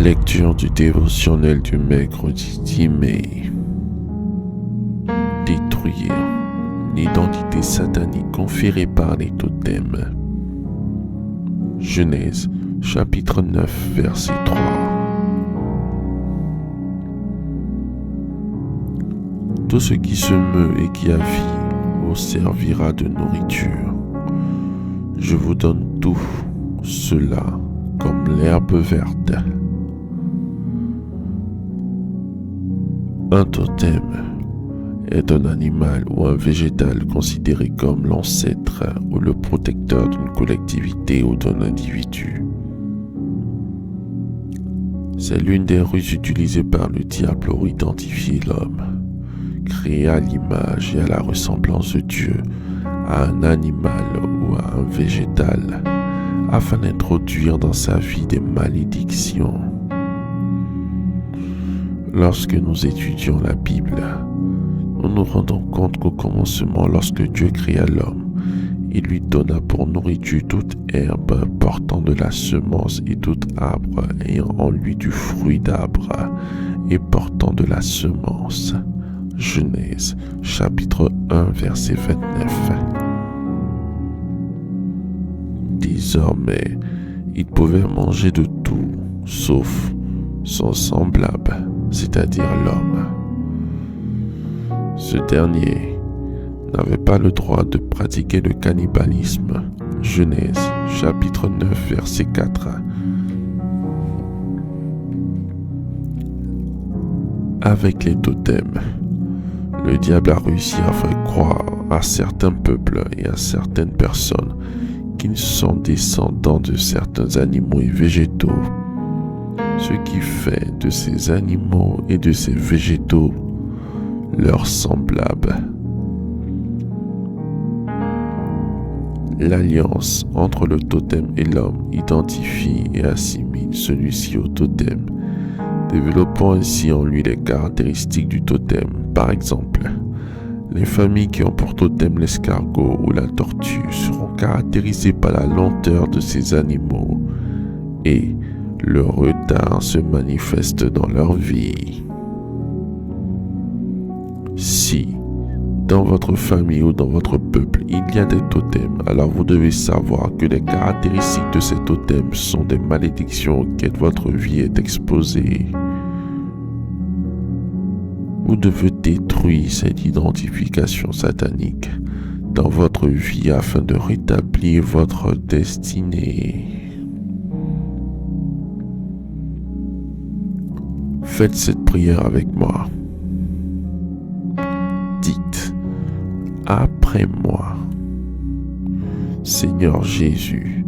Lecture du dévotionnel du mercredi 10 mai. Détruire l'identité satanique conférée par les totems. Genèse, chapitre 9, verset 3. Tout ce qui se meut et qui a vie vous servira de nourriture. Je vous donne tout cela comme l'herbe verte. Un totem est un animal ou un végétal considéré comme l'ancêtre ou le protecteur d'une collectivité ou d'un individu. C'est l'une des ruses utilisées par le diable pour identifier l'homme, créé à l'image et à la ressemblance de Dieu, à un animal ou à un végétal, afin d'introduire dans sa vie des malédictions. Lorsque nous étudions la Bible, nous nous rendons compte qu'au commencement, lorsque Dieu créa l'homme, il lui donna pour nourriture toute herbe portant de la semence et tout arbre ayant en lui du fruit d'arbre et portant de la semence. Genèse, chapitre 1, verset 29. Désormais, il pouvait manger de tout, sauf son semblable, c'est-à-dire l'homme. Ce dernier n'avait pas le droit de pratiquer le cannibalisme. Genèse, chapitre 9, verset 4. Avec les totems, le diable a réussi à faire croire à certains peuples et à certaines personnes qu'ils sont descendants de certains animaux et végétaux, ce qui fait de ces animaux et de ces végétaux leurs semblables. L'alliance entre le totem et l'homme identifie et assimile celui-ci au totem, développant ainsi en lui les caractéristiques du totem. Par exemple, les familles qui ont pour totem l'escargot ou la tortue seront caractérisées par la lenteur de ces animaux et le retard se manifeste dans leur vie. Si, dans votre famille ou dans votre peuple, il y a des totems, alors vous devez savoir que les caractéristiques de ces totems sont des malédictions auxquelles votre vie est exposée. Vous devez détruire cette identification satanique dans votre vie afin de rétablir votre destinée. Faites cette prière avec moi. Dites après moi: Seigneur Jésus,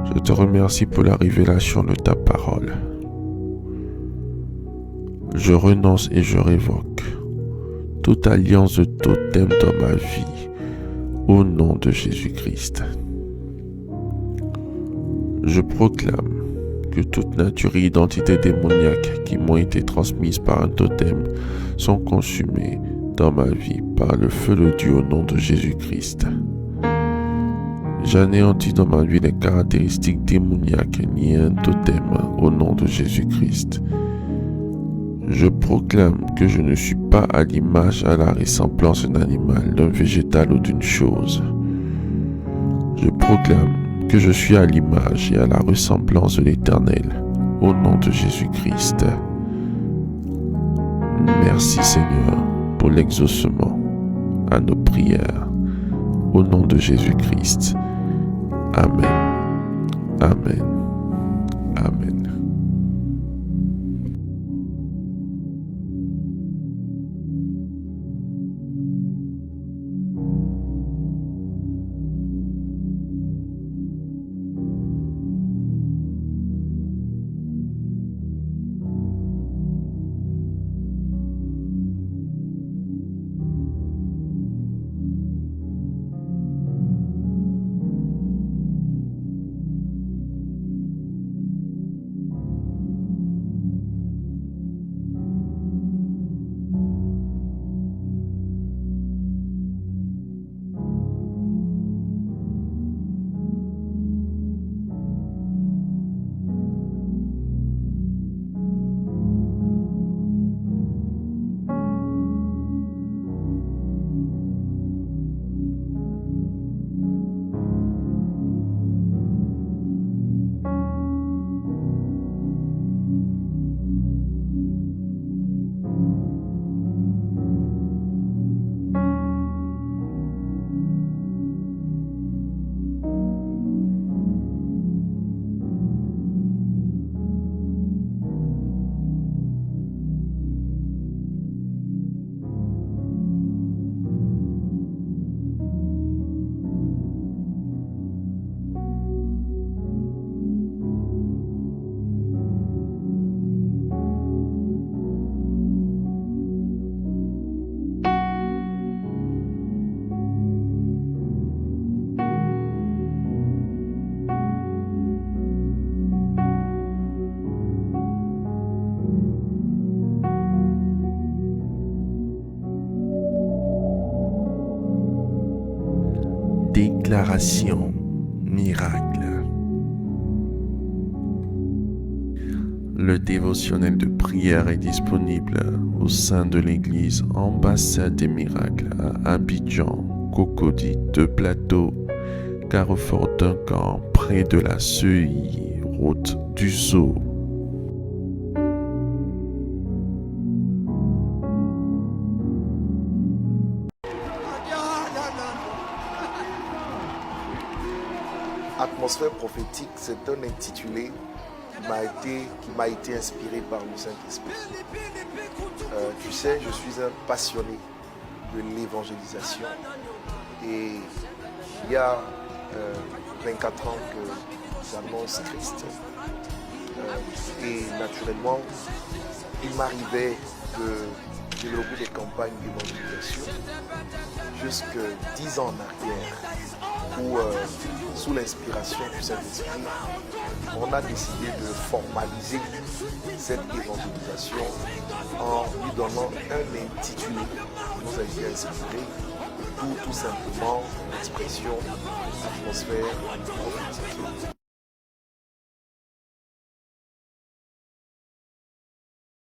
je te remercie pour la révélation de ta parole. Je renonce et je révoque toute alliance de totem dans ma vie au nom de Jésus-Christ. Je proclame que toute nature et identité démoniaque qui m'ont été transmises par un totem sont consumées dans ma vie par le feu de Dieu au nom de Jésus-Christ. J'anéantis dans ma vie les caractéristiques démoniaques liées à un totem au nom de Jésus-Christ. Je proclame que je ne suis pas à l'image, à la ressemblance d'un animal, d'un végétal ou d'une chose. Je proclame que je suis à l'image et à la ressemblance de l'Éternel, au nom de Jésus-Christ. Merci Seigneur pour l'exaucement à nos prières, au nom de Jésus-Christ. Amen. Amen. Amen. Déclaration miracle. Le dévotionnel de prière est disponible au sein de l'église Ambassade des Miracles à Abidjan, Cocody, 2 Plateaux, Carrefour Duncan, près de la Seuilly, route du Zoo. Atmosphère prophétique, c'est un intitulé qui m'a été inspiré par le Saint-Esprit. Tu sais, je suis un passionné de l'évangélisation et il y a 24 ans que j'annonce Christ et naturellement il m'arrivait de développer des campagnes d'évangélisation jusque 10 ans en arrière où sous l'inspiration du Saint-Esprit on a décidé de formaliser cette évangélisation en lui donnant un intitulé qui nous a été inspiré, tout simplement l'expression atmosphère prophétique.